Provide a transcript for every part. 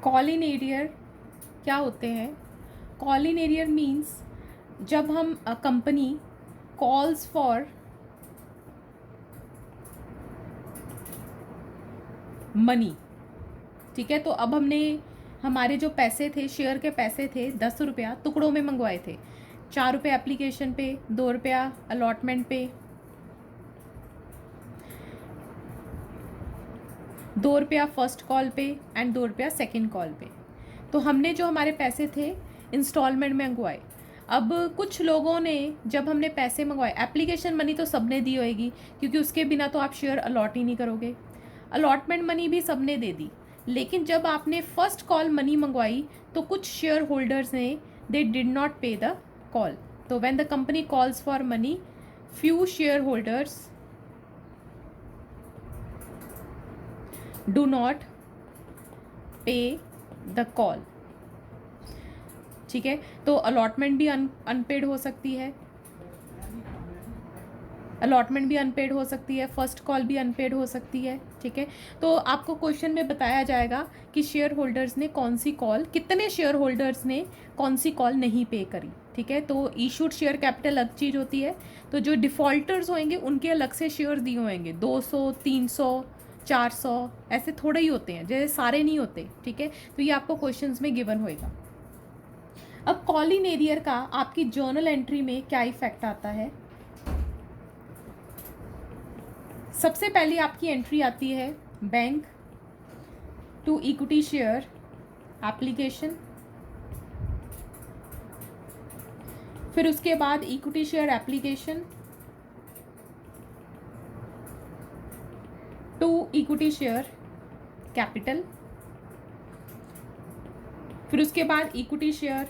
Call in arrear क्या होते हैं? कॉल इन एरियर मीन्स जब हम कंपनी कॉल्स फॉर मनी, ठीक है। तो अब हमने हमारे जो पैसे थे, शेयर के पैसे थे 10 रुपया टुकड़ों में मंगवाए थे। 4 रुपये एप्लीकेशन पे, 2 रुपया अलॉटमेंट पे, 2 रुपया फर्स्ट कॉल पे एंड 2 रुपया सेकेंड कॉल पे। तो हमने जो हमारे पैसे थे इंस्टॉलमेंट में मंगवाए। अब कुछ लोगों ने जब हमने पैसे मंगवाए, एप्लीकेशन मनी तो सबने दी होएगी क्योंकि उसके बिना तो आप शेयर अलॉट ही नहीं करोगे। अलॉटमेंट मनी भी सबने दे दी, लेकिन जब आपने फर्स्ट कॉल मनी मंगवाई तो कुछ शेयर होल्डर्स ने they did not pay the call. तो when the company calls for money, few share holders do not pay the call, ठीक है। तो अलॉटमेंट भी अनपेड हो सकती है, अलॉटमेंट भी अनपेड हो सकती है, फर्स्ट कॉल भी अनपेड हो सकती है, ठीक है। तो आपको क्वेश्चन में बताया जाएगा कि शेयर होल्डर्स ने कौन सी कॉल, कितने शेयर होल्डर्स ने कौन सी कॉल नहीं पे करी, ठीक है। तो इशूड शेयर कैपिटल अलग चीज़ होती है। तो जो डिफ़ॉल्टर्स होंगे उनके अलग से शेयर दिए होंगे, 200, 300, 400, ऐसे थोड़े ही होते हैं, जैसे सारे नहीं होते, ठीक है। तो ये आपको क्वेश्चंस में गिवन होएगा। अब कॉल इन एरियर का आपकी जर्नल एंट्री में क्या इफेक्ट आता है? सबसे पहले आपकी एंट्री आती है bank to equity share application, फिर उसके बाद equity share application to equity share capital, फिर उसके बाद equity share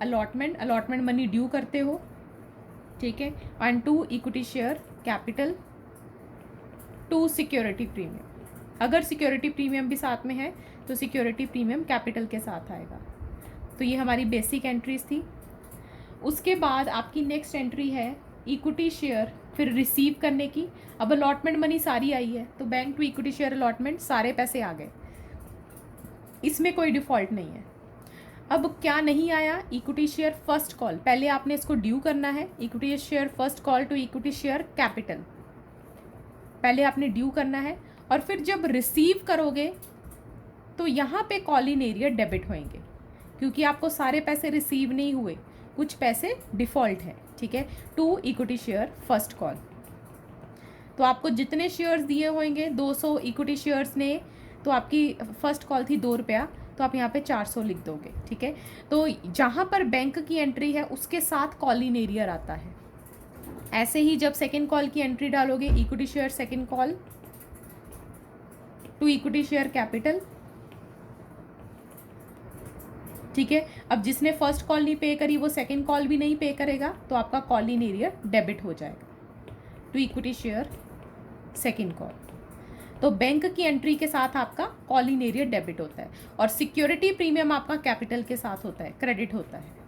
allotment, allotment money due करते हो, ठीक है, and to equity share capital to security premium. अगर सिक्योरिटी प्रीमियम भी साथ में है तो सिक्योरिटी प्रीमियम कैपिटल के साथ आएगा। तो ये हमारी बेसिक एंट्रीज थी। उसके बाद आपकी नेक्स्ट एंट्री है इक्विटी शेयर फिर रिसीव करने की। अब अलॉटमेंट मनी सारी आई है तो bank to equity share allotment सारे पैसे आ गए, इसमें कोई डिफ़ॉल्ट नहीं है। अब क्या नहीं आया? इक्विटी शेयर फर्स्ट कॉल, पहले आपने इसको ड्यू करना है। Equity share first call to equity share capital पहले आपने ड्यू करना है, और फिर जब रिसीव करोगे तो यहाँ पे कॉल इन एरियर डेबिट होंगे, क्योंकि आपको सारे पैसे रिसीव नहीं हुए, कुछ पैसे डिफ़ॉल्ट है, ठीक है। To equity share first call, तो आपको जितने शेयर्स दिए होंगे 200 इक्विटी शेयर्स ने, तो आपकी फर्स्ट कॉल थी 2 रुपया, तो आप यहाँ पे 400 लिख दोगे, ठीक है। तो जहाँ पर बैंक की एंट्री है उसके साथ कॉल इन एरियर आता है। ऐसे ही जब सेकेंड कॉल की एंट्री डालोगे, equity share second call to equity share capital, ठीक है। अब जिसने फर्स्ट कॉल नहीं पे करी वो सेकेंड कॉल भी नहीं पे करेगा, तो आपका कॉल इन एरियर डेबिट हो जाएगा to equity share second call. तो बैंक की एंट्री के साथ आपका कॉल इन एरियर डेबिट होता है, और सिक्योरिटी प्रीमियम आपका कैपिटल के साथ होता है, क्रेडिट होता है।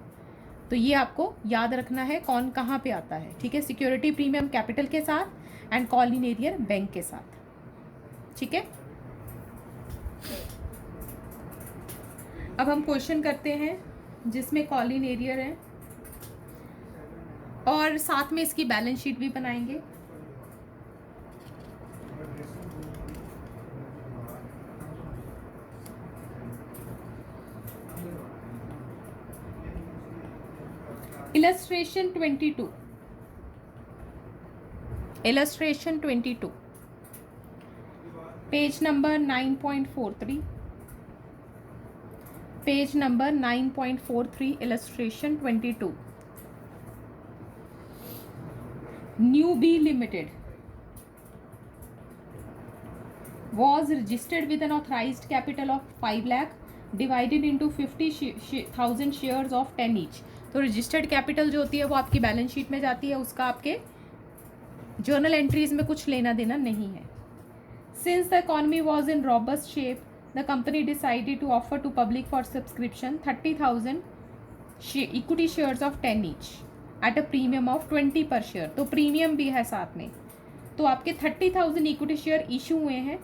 तो ये आपको याद रखना है कौन कहाँ पे आता है, ठीक है। सिक्योरिटी प्रीमियम कैपिटल के साथ and call in arrear bank के साथ, ठीक है। अब हम क्वेश्चन करते हैं जिसमें कॉल इन एरियर है और साथ में इसकी बैलेंस शीट भी बनाएंगे। Illustration 22, illustration 22, page number 9.43, page number 9.43, illustration 22। New B Limited was registered with an authorized capital of 5 lakh divided into 50,000 shares of 10 each। तो रजिस्टर्ड कैपिटल जो होती है वो आपकी बैलेंस शीट में जाती है, उसका आपके जर्नल एंट्रीज में कुछ लेना देना नहीं है। Since the economy was in robust shape, the company decided to offer to public for subscription 30,000 equity shares of 10 each at a premium of 20 per share. तो प्रीमियम भी है साथ में। तो आपके 30,000 इक्विटी शेयर इशू हुए हैं,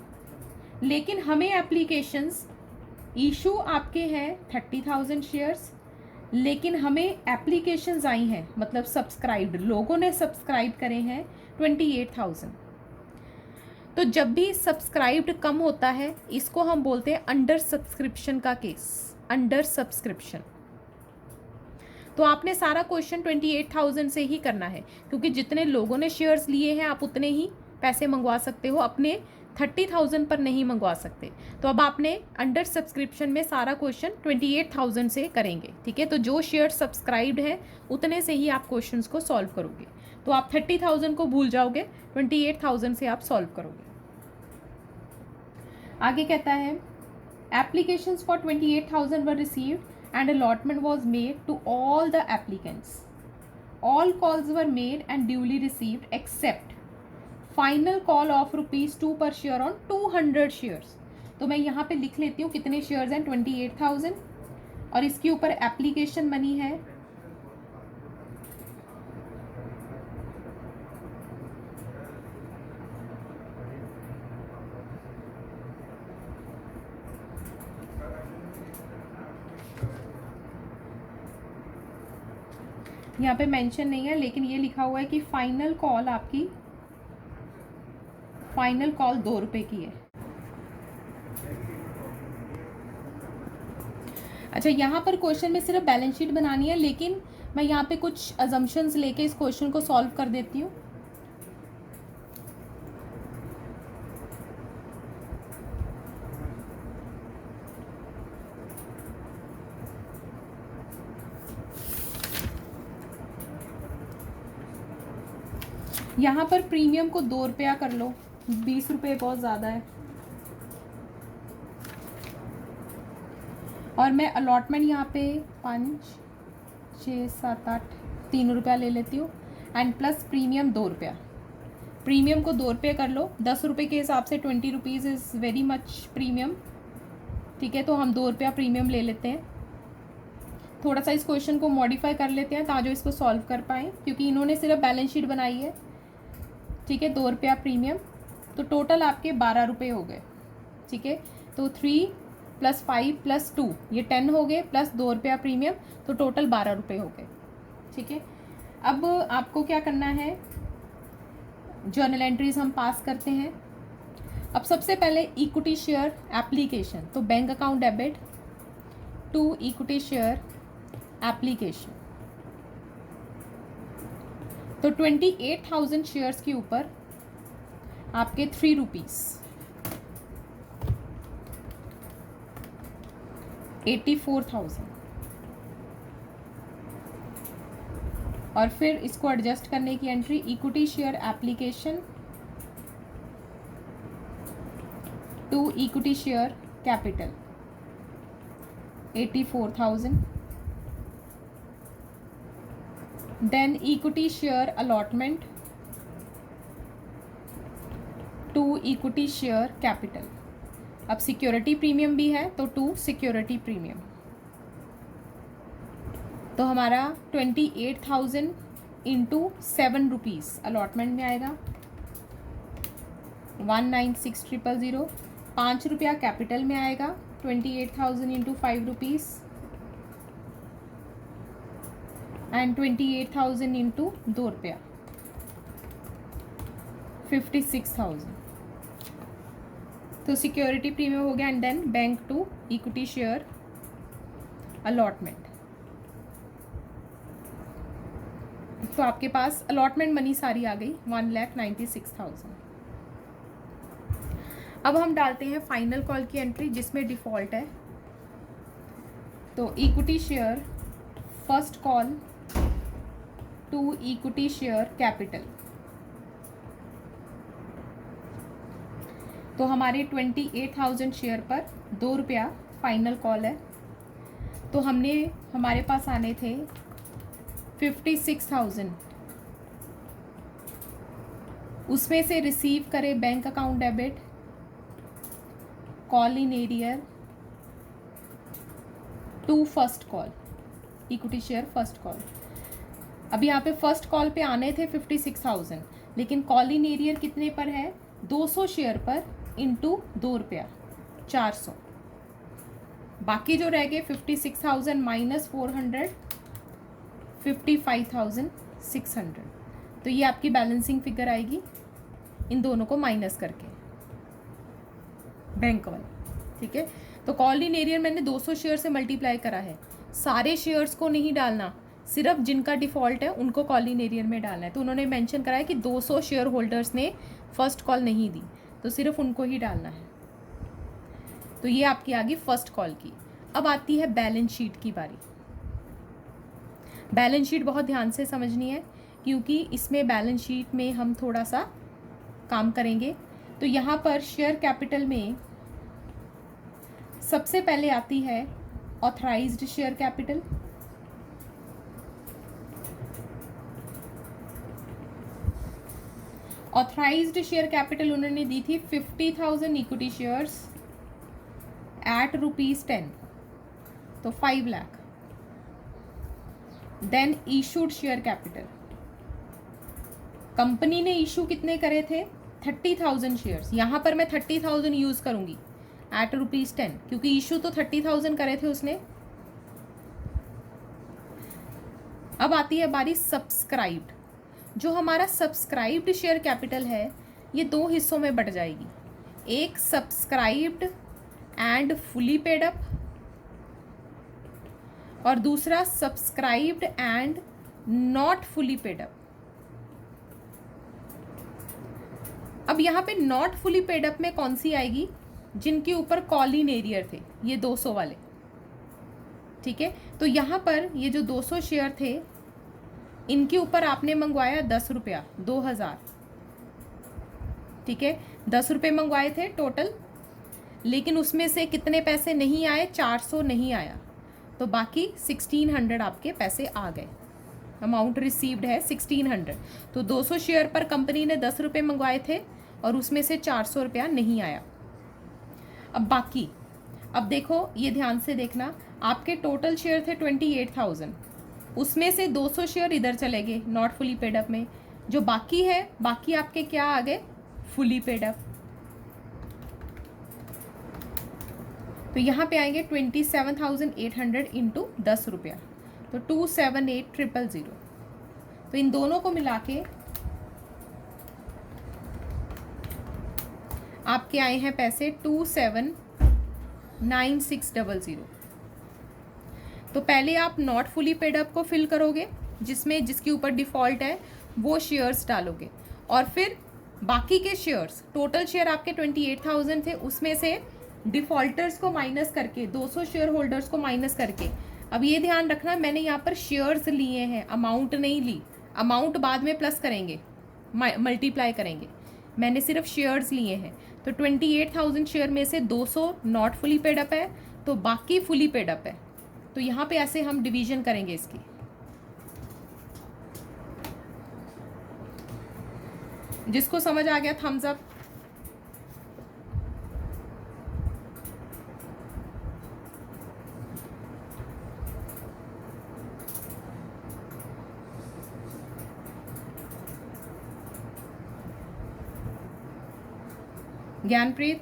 लेकिन हमें एप्लीकेशंस इशू आपके हैं 30,000 शेयर्स, लेकिन हमें एप्लीकेशंस आई हैं, मतलब सब्सक्राइब्ड लोगों ने सब्सक्राइब करे हैं 28,000। तो जब भी सब्सक्राइब्ड कम होता है इसको हम बोलते हैं अंडर सब्सक्रिप्शन का केस, अंडर सब्सक्रिप्शन। तो आपने सारा क्वेश्चन 28,000 से ही करना है, क्योंकि जितने लोगों ने शेयर्स लिए हैं आप उतने ही पैसे मंगवा सकते हो, अपने 30,000 पर नहीं मंगवा सकते। तो अब आपने अंडर सब्सक्रिप्शन में सारा क्वेश्चन 28,000 से करेंगे, ठीक है। तो जो शेयर सब्सक्राइब्ड है उतने से ही आप क्वेश्चंस को सॉल्व करोगे। तो आप 30,000 को भूल जाओगे, 28,000 से आप सॉल्व करोगे। आगे कहता है applications for 28,000 were received and allotment was made to all the applicants. All calls were made and duly received except final call of ₹2 per share on 200 shares. तो मैं यहाँ पे लिख लेती हूँ कितने शेयर्स हैं, 28,000, और इसके ऊपर एप्लीकेशन मनी है यहाँ पे मेंशन नहीं है, लेकिन ये लिखा हुआ है कि फाइनल कॉल आपकी, फाइनल कॉल ₹2 की है। अच्छा, यहाँ पर क्वेश्चन में सिर्फ बैलेंस शीट बनानी है, लेकिन मैं यहाँ पे कुछ अजम्पशंस लेके इस क्वेश्चन को सॉल्व कर देती हूँ। यहाँ पर प्रीमियम को ₹2 कर लो, ₹20 बहुत ज़्यादा है, और मैं अलॉटमेंट यहाँ पे 5, 6, 7, 8 ₹3 ले लेती हूँ, एंड प्लस प्रीमियम ₹2। प्रीमियम को ₹2 कर लो, ₹10 के हिसाब से 20 rupees is very much premium, ठीक है। तो हम ₹2 प्रीमियम ले लेते हैं। थोड़ा सा इस क्वेश्चन को मॉडिफाई कर लेते हैं ताकि इसको सॉल्व कर पाएँ, क्योंकि इन्होंने सिर्फ बैलेंस शीट बनाई है, ठीक है। ₹2 प्रीमियम, तो टोटल आपके ₹12 हो गए, ठीक है। तो 3 + 5 + 2 ये 10 हो गए, प्लस ₹2 प्रीमियम, तो टोटल ₹12 हो गए, ठीक है। अब आपको क्या करना है, जर्नल एंट्रीज हम पास करते हैं। अब सबसे पहले इक्विटी शेयर एप्लीकेशन, तो bank account debit to equity share application. तो 28,000 शेयर्स के ऊपर आपके ₹3, 84,000, और फिर इसको एडजस्ट करने की entry equity share application to equity share capital 84,000, then equity share allotment to equity share capital. अब सिक्योरिटी प्रीमियम भी है, तो टू सिक्योरिटी प्रीमियम। तो हमारा 28,000 इंटू ₹7 अलॉटमेंट में आएगा, 196,000, ₹5 कैपिटल में आएगा, 28,000 इंटू ₹5 एंड 28,000 इंटू ₹2, 56,000। तो सिक्योरिटी प्रीमियम हो गया, and then bank to equity share allotment. तो आपके पास अलॉटमेंट मनी सारी आ गई, 1,96,000। अब हम डालते हैं फाइनल कॉल की एंट्री जिसमें डिफ़ॉल्ट है। तो equity share first call to equity share capital. तो हमारे 28,000 शेयर पर ₹2 फाइनल कॉल है। तो हमारे पास आने थे 56,000, उसमें से रिसीव करे bank account debit, call in arrear to first call equity share first call. अब यहाँ पे फर्स्ट कॉल पे आने थे 56,000, लेकिन कॉल इन एरियर कितने पर है, 200 शेयर पर इंटू ₹2, 400। बाकी जो रह गए 56,000 माइनस 400, 55,600। तो ये आपकी बैलेंसिंग फिगर आएगी इन दोनों को माइनस करके, बैंक वाले। ठीक है, तो कॉल इन एरियर मैंने 200 शेयर से मल्टीप्लाई करा है। सारे शेयर्स को नहीं डालना, सिर्फ जिनका डिफ़ॉल्ट है उनको कॉल इन एरियर में डालना है। तो उन्होंने मेंशन करा है कि 200 शेयर होल्डर्स ने फर्स्ट कॉल नहीं दी, तो सिर्फ उनको ही डालना है। तो ये आपकी आ गई फर्स्ट कॉल की। अब आती है बैलेंस शीट की बारी। बैलेंस शीट बहुत ध्यान से समझनी है, क्योंकि इसमें बैलेंस शीट में हम थोड़ा सा काम करेंगे। तो यहाँ पर शेयर कैपिटल में सबसे पहले आती है authorised share capital. Authorised share capital उन्होंने दी थी 50,000 इक्विटी शेयर्स एट ₹10, तो 5 lakh. Then issued share capital, company ने इशू कितने करे थे? 30,000 शेयर्स। यहाँ पर मैं 30,000 यूज करूंगी एट ₹10, क्योंकि इशू तो 30,000 करे थे उसने। अब आती है बारी सब्सक्राइब्ड। जो हमारा सब्सक्राइब्ड शेयर कैपिटल है ये दो हिस्सों में बट जाएगी, एक subscribed and fully paid up और दूसरा subscribed and not fully paid up. अब यहाँ पे नॉट फुली पेड अप में कौन सी आएगी? जिनके ऊपर कॉल इन एरियर थे, ये 200 वाले। ठीक है, तो यहाँ पर ये जो 200 शेयर थे इनके ऊपर आपने मंगवाया 10 रुपया, 2,000। ठीक है, 10 रुपये मंगवाए थे टोटल, लेकिन उसमें से कितने पैसे नहीं आए? 400 नहीं आया, तो बाकी 1600 आपके पैसे आ गए। अमाउंट रिसीव्ड है 1600। तो 200 शेयर पर कंपनी ने 10 रुपये मंगवाए थे और उसमें से 400 रुपया नहीं आया। अब बाकी, अब देखो ये ध्यान से देखना, आपके टोटल शेयर थे 28,000, उसमें से 200 शेयर इधर चले गए नॉट फुली पेड अप में। जो बाकी है, बाकी आपके क्या आ गए? Fully paid up. तो यहाँ पे आएंगे 27,800 इंटू 10 रुपया, तो 278,000। तो इन दोनों को मिला के आपके आए हैं पैसे 279600। तो पहले आप नॉट फुली पेड अप को फिल करोगे, जिसमें जिसके ऊपर डिफ़ॉल्ट है वो शेयर्स डालोगे, और फिर बाकी के शेयर्स, टोटल शेयर आपके 28,000 थे, उसमें से डिफ़ॉल्टर्स को माइनस करके, 200 शेयर होल्डर्स को माइनस करके। अब ये ध्यान रखना, मैंने यहाँ पर शेयर्स लिए हैं, अमाउंट नहीं ली। अमाउंट बाद में प्लस करेंगे, मल्टीप्लाई करेंगे, मैंने सिर्फ शेयर्स लिए हैं। तो 28,000 शेयर में से 200 नॉट फुली पेड अप है, तो बाकी फुली पेड अप है। तो यहाँ पे ऐसे हम डिवीजन करेंगे इसकी। जिसको समझ आ गया थम्स अप। ज्ञानप्रीत,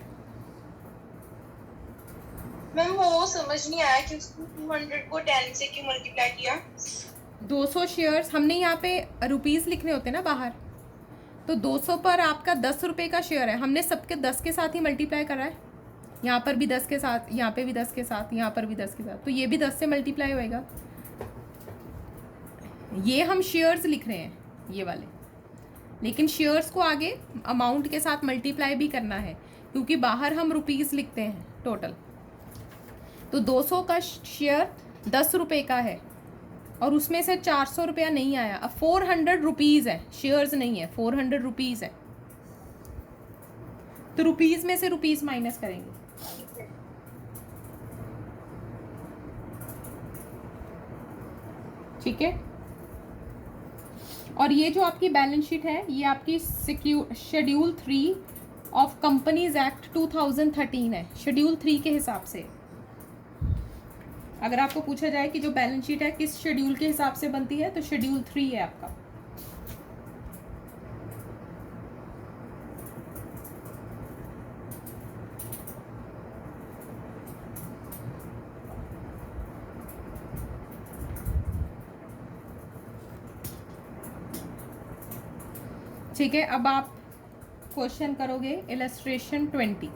मैम वो समझ नहीं आया कि उसको 200 को 10 से क्यों मल्टीप्लाई किया? 200 शेयर्स हमने यहाँ पे रुपीस लिखने होते हैं ना बाहर, तो 200 पर आपका 10 रुपये का शेयर है, हमने सबके 10 के साथ ही मल्टीप्लाई करा है। यहाँ पर भी 10 के साथ, यहाँ पे भी 10 के साथ, यहाँ पर भी 10 के साथ, तो ये भी 10 से मल्टीप्लाई होएगा। ये हम शेयर्स लिख रहे हैं ये वाले, लेकिन शेयर्स को आगे अमाउंट के साथ मल्टीप्लाई भी करना है, क्योंकि बाहर हम रुपीस लिखते हैं टोटल। तो 200 का शेयर 10 रुपये का है और उसमें से 400 रुपया नहीं आया। अब 400 रुपीज़ है, शेयर्स नहीं है, 400 रुपीज़ है, तो रुपीज़ में से रुपीज़ माइनस करेंगे। ठीक है, और ये जो आपकी बैलेंस शीट है ये आपकी शेड्यूल 3 ऑफ कंपनीज एक्ट 2013 है, शेड्यूल 3 के हिसाब से। अगर आपको पूछा जाए कि जो बैलेंस शीट है किस शेड्यूल के हिसाब से बनती है, तो शेड्यूल 3 है आपका। ठीक है, अब आप क्वेश्चन करोगे इलस्ट्रेशन 20।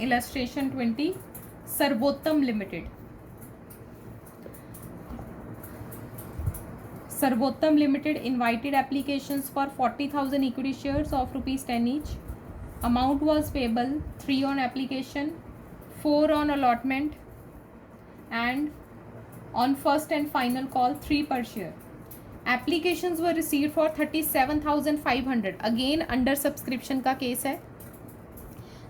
इलस्ट्रेशन 20 सर्वोत्तम लिमिटेड। सर्वोत्तम limited invited applications for 40,000 equity shares of ₹10 each. Amount was payable 3 on application, 4 on allotment, and on first and final call 3 per share. Applications were received for 37,500. Again under subscription का case है,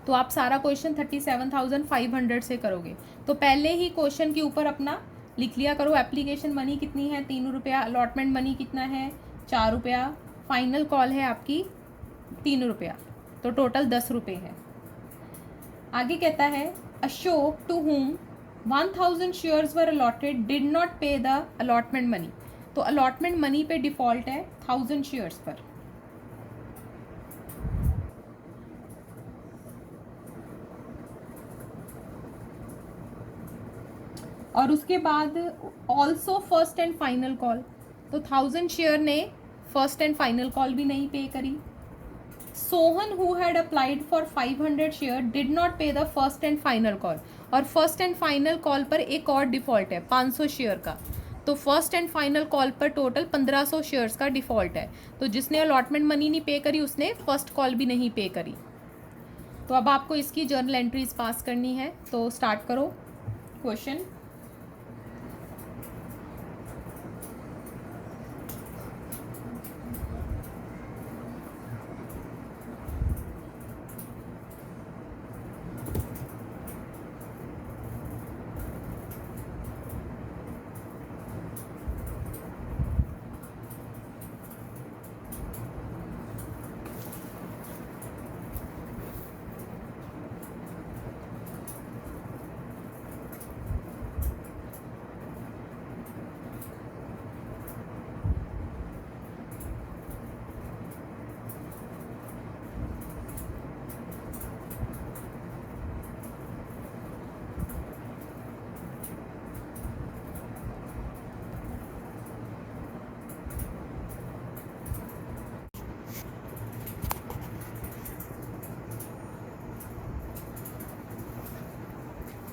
तो आप सारा question 37,500 से करोगे। तो पहले ही question के ऊपर अपना लिख लिया करो, एप्लीकेशन मनी कितनी है 3 रुपया, अलॉटमेंट मनी कितना है 4 रुपया, फाइनल कॉल है आपकी 3 रुपया, तो टोटल 10 रुपये है। आगे कहता है Ashok to whom 1000 shares were allotted did not pay the allotment money. तो अलॉटमेंट मनी पे डिफॉल्ट है 1000 शेयर्स पर। और उसके बाद also first and final call, तो 1000 शेयर ने फर्स्ट एंड फाइनल कॉल भी नहीं पे करी। Sohan who had applied for 500 share did not pay the first and final call, और फर्स्ट एंड फाइनल कॉल पर एक और डिफॉल्ट है 500 शेयर का, तो फर्स्ट एंड फाइनल कॉल पर टोटल 1500 शेयर्स का डिफॉल्ट है। तो जिसने अलॉटमेंट मनी नहीं पे करी उसने फर्स्ट कॉल भी नहीं पे करी। तो अब आपको इसकी जर्नल एंट्रीज पास करनी है, तो स्टार्ट करो क्वेश्चन।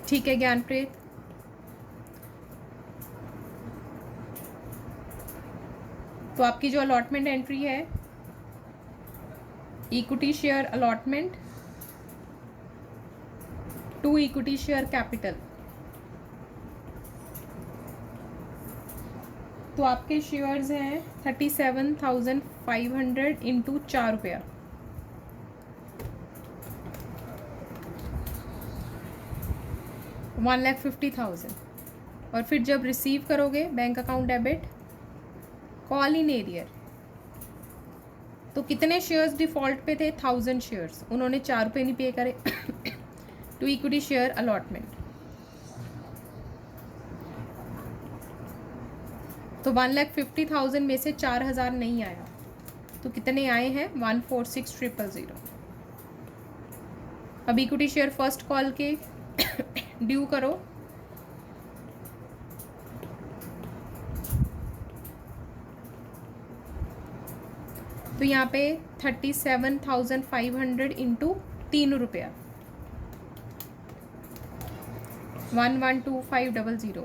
ठीक है ज्ञानप्रीत, तो आपकी जो अलॉटमेंट एंट्री है equity share allotment to equity share capital, तो आपके शेयर्स हैं 37,500 इंटू 4 रुपया, 1,50,000। और फिर जब रिसीव करोगे bank account debit call in arrear, तो कितने शेयर्स डिफॉल्ट पे थे 1000 शेयर्स, उन्होंने 4 रुपये नहीं पे करे टू इक्विटी शेयर अलॉटमेंट, तो 1,50,000 में से 4,000 नहीं आया, तो कितने आए हैं 146,000। अब इक्विटी शेयर फर्स्ट कॉल के ड्यू करो, तो यहाँ पे 37,500 इंटू 3 रुपया 112500,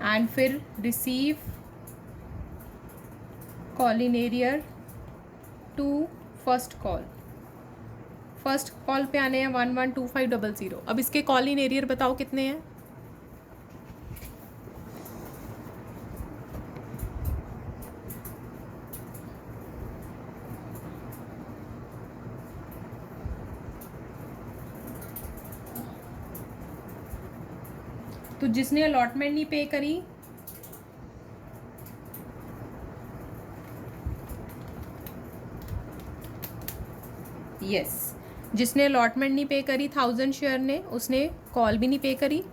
एंड फिर receive call in arrear to first call, first call पे आने हैं 112500। अब इसके कॉल इन एरियर बताओ कितने हैं, तो जिसने अलॉटमेंट नहीं पे करी यस जिसने अलॉटमेंट नहीं पे करी 1000 शेयर ने, उसने कॉल भी नहीं पे करी,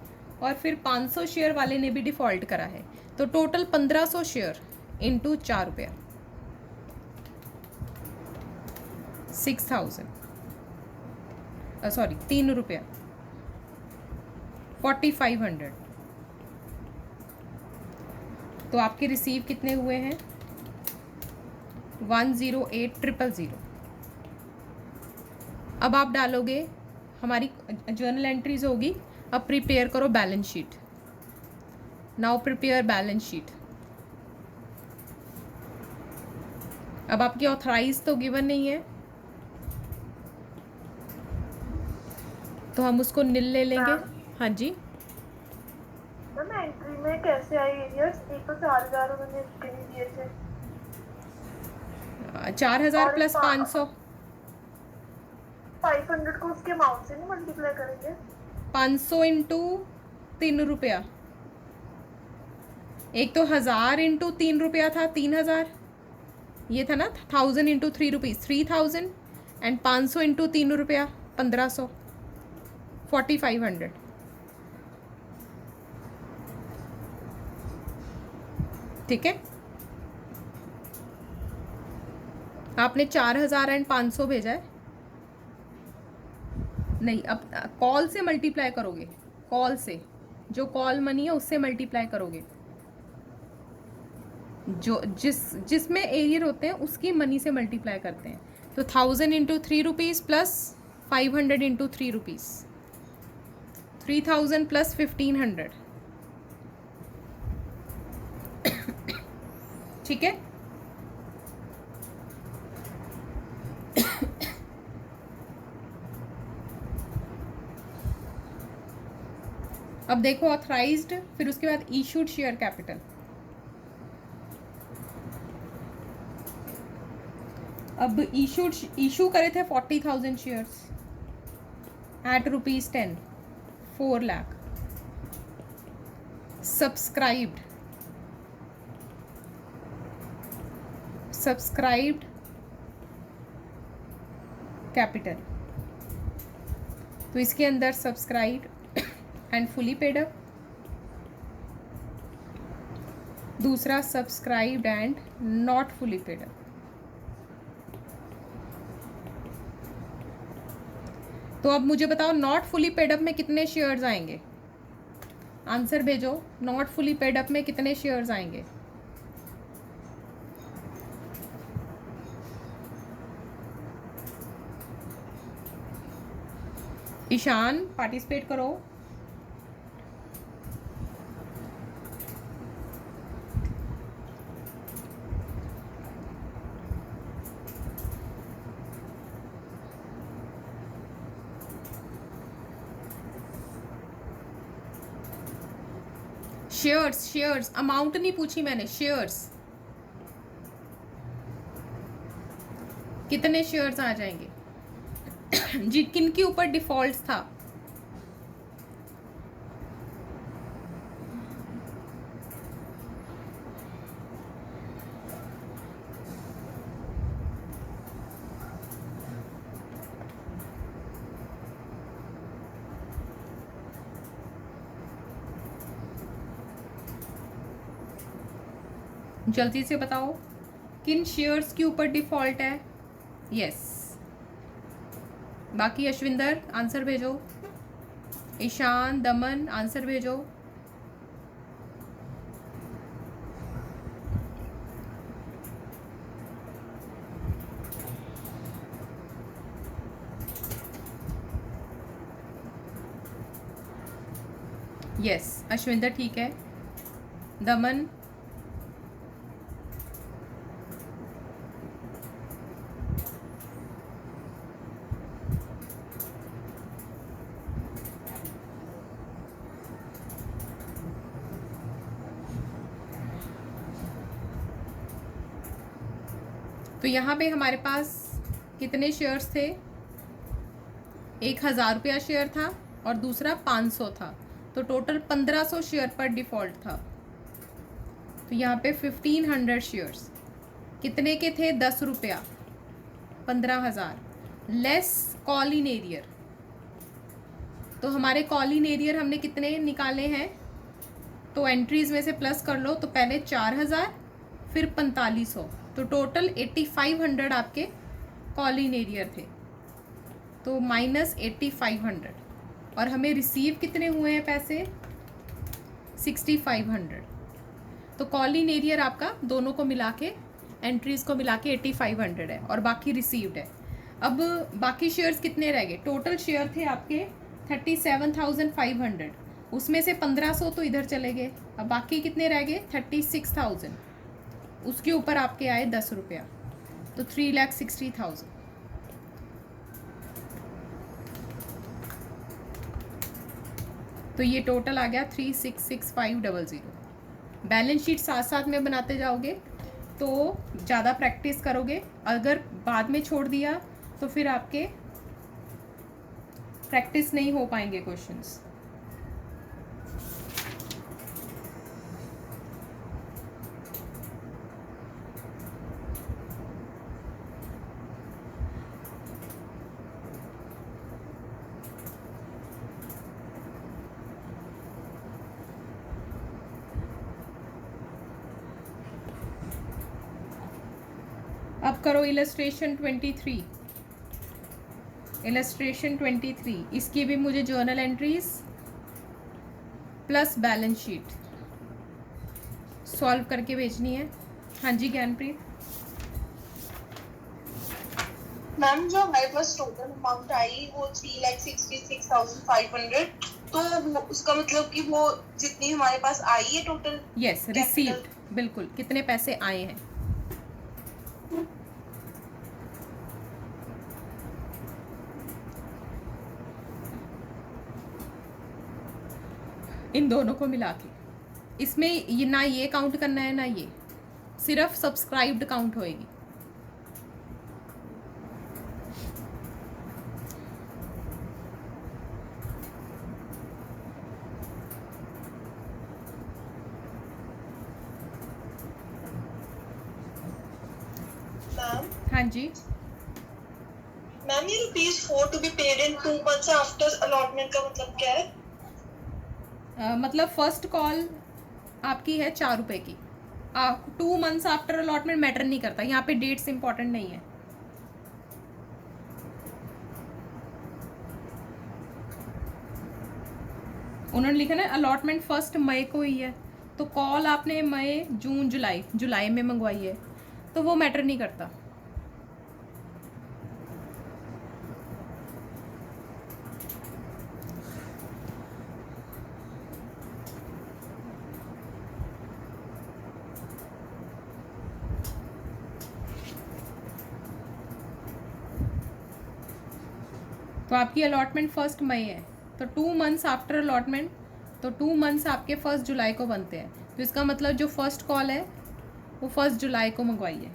और फिर 500 शेयर वाले ने भी डिफ़ॉल्ट करा है, तो टोटल 1500 शेयर इंटू 4 रुपया 6,000, सॉरी 3 रुपया 4,500। तो आपके रिसीव कितने हुए हैं? 108,000। अब आप डालोगे, हमारी जर्नल एंट्रीज होगी। अब प्रिपेयर करो balance sheet. Now prepare balance sheet. अब आपकी ऑथराइज तो गिवन नहीं है, तो हम उसको निल ले लेंगे। हाँ जी, मैम एंट्री में कैसे आई एरियर्स? एक तो 4,000 मैंने इसके नहीं दिए थे 4,000 और प्लस 500, 500 को उसके अमाउंट से नहीं मल्टीप्लाई करेंगे? 500 इंटू 3 रुपया। एक तो 1000 इंटू 3 रुपया था, 3,000 ये था ना। 1000 इंटू 3 रुपीज़ 3000, एंड 500 इंटू 3 रुपया 1500, 4500। ठीक है, आपने 4000 एंड 500 भेजा है। नहीं, अब कॉल से मल्टीप्लाई करोगे, कॉल से, जो कॉल मनी है उससे मल्टीप्लाई करोगे। जो जिसमें एरियर होते हैं उसकी मनी से मल्टीप्लाई करते हैं। तो 1000 into 3 rupees plus 500 into 3 rupees, 3000 plus 1500। ठीक है, अब देखो ऑथराइज्ड, फिर उसके बाद इशूड शेयर कैपिटल। अब इशू करे थे 40,000 shares at ₹10, 4 lakh. Subscribed capital, तो इसके अंदर subscribed and fully paid up, दूसरा subscribed and not fully paid up. तो अब मुझे बताओ नॉट फुली पेड अप में कितने शेयर्स आएंगे? आंसर भेजो, नॉट फुली पेड अप में कितने शेयर्स आएंगे? ईशान पार्टिसिपेट करो। शेयर्स अमाउंट नहीं पूछी मैंने, शेयर्स कितने शेयर्स आ जाएंगे? जी, किन के ऊपर डिफॉल्ट था? जल्दी से बताओ, किन शेयर्स के ऊपर डिफॉल्ट है? यस, बाकी अश्विंदर आंसर भेजो, ईशान, दमन आंसर भेजो। यस, अश्विंदर ठीक है। दमन, तो यहाँ पे हमारे पास कितने शेयर्स थे? 1,000 रुपया शेयर था और दूसरा 500 था, तो टोटल 1500 शेयर पर डिफॉल्ट था। तो यहाँ पे 1500 शेयर्स कितने के थे? 10 रुपया, 15,000 लेस कॉल इन एरियर। तो हमारे कॉल इन एरियर हमने कितने निकाले हैं? तो एंट्रीज में से प्लस कर लो, तो पहले 4,000 फिर 4500, तो टोटल 8500 आपके कॉल इन एरियर थे। तो माइनस 8500, और हमें रिसीव कितने हुए हैं पैसे? 6500। तो कॉल इन एरियर आपका दोनों को मिला के, एंट्रीज को मिला के 8500 है और बाकी रिसीव्ड है। अब बाकी शेयर्स कितने रह गए? टोटल शेयर थे आपके 37,500, उसमें से 1500 तो इधर चले गए। अब बाकी कितने रह गए? 36,000। उसके ऊपर आपके आए 10 रुपया, तो 3,60,000। तो ये टोटल आ गया 366500। बैलेंस शीट साथ साथ में बनाते जाओगे तो ज़्यादा प्रैक्टिस करोगे। अगर बाद में छोड़ दिया तो फिर आपके प्रैक्टिस नहीं हो पाएंगे क्वेश्चंस। अब करो इलस्ट्रेशन 23। इलस्ट्रेशन 23, इसकी भी मुझे journal entries plus balance sheet solve करके भेजनी है। हाँ जी ज्ञानप्रीत। मैम जो हमारे पास टोटल अमाउंट आई वो 3,66,500, तो उसका मतलब कि वो जितनी हमारे पास आई है टोटल। यस रिसीव्ड, बिल्कुल कितने पैसे आए हैं। इन दोनों को मिला के, इसमें ये ना ये काउंट करना है ना ये, सिर्फ सब्सक्राइब्ड काउंट होएगी। मैम हाँ जी। मैम ये ₹4 to be paid in 2 months after allotment का मतलब क्या है? मतलब फर्स्ट कॉल आपकी है 4 रुपए की। 2 months आफ्टर अलॉटमेंट मैटर नहीं करता, यहाँ पे डेट्स इंपॉर्टेंट नहीं है। उन्होंने लिखा ना अलॉटमेंट 1 मई को ही है, तो कॉल आपने मई जून जुलाई में मंगवाई है, तो वो मैटर नहीं करता। तो आपकी अलॉटमेंट 1 मई है, तो 2 months आफ्टर अलॉटमेंट, तो 2 months आपके 1 जुलाई को बनते हैं। तो इसका मतलब जो फर्स्ट कॉल है वो 1 जुलाई को मंगवाई है।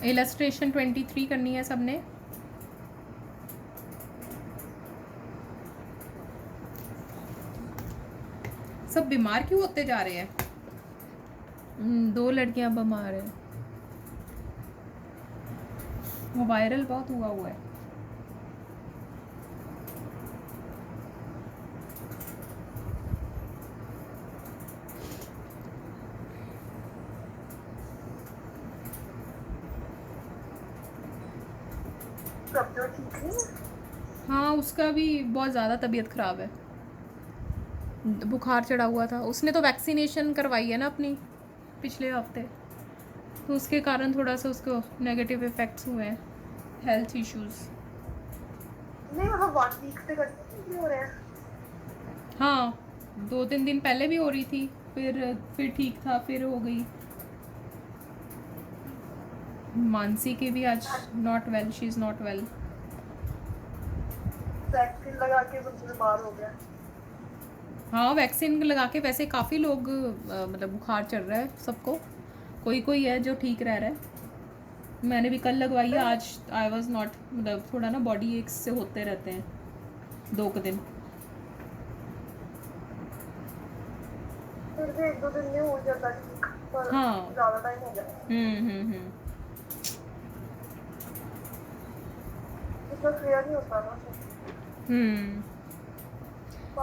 इलस्ट्रेशन 23 करनी है सबने। सब बीमार क्यों होते जा रहे हैं? 2 लड़कियां बीमार है, वो वायरल बहुत हुआ है। प्रभजोत ठीक है? हाँ उसका भी बहुत ज़्यादा तबीयत ख़राब है, बुखार चढ़ा हुआ था। उसने तो वैक्सीनेशन करवाई है ना अपनी पिछले हफ्ते, तो उसके कारण थोड़ा सा उसको नेगेटिव इफ़ेक्ट्स हुए हैं, हेल्थ इश्यूज़। नहीं मतलब 1 वीक से कंटिन्यू हो रहे हैं। हाँ 2-3 दिन पहले भी हो रही थी, फिर ठीक था, फिर हो गई। मानसी की भी आज not well, she is not well. Vaccine लगा के कुछ बीमार हो गया। हाँ वैक्सीन लगा के वैसे काफ़ी लोग मतलब बुखार चढ़ रहा है सबको, कोई कोई है जो ठीक रह रहा है। मैंने भी कल लगवाई है, आज आई वॉज नॉट, मतलब थोड़ा ना बॉडी एक्स से होते रहते हैं 2 दिन। फिर भी 1-2 दिन में हो जाता है ठीक, पर हाँ। ज़्यादा टाइम हो गया। इतना क्लियर नहीं होता ना।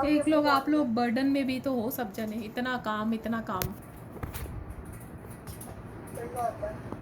एक लोग आप लोग बर्डन में भी तो हो सब जने, इतना काम इतना काम। सही बात है।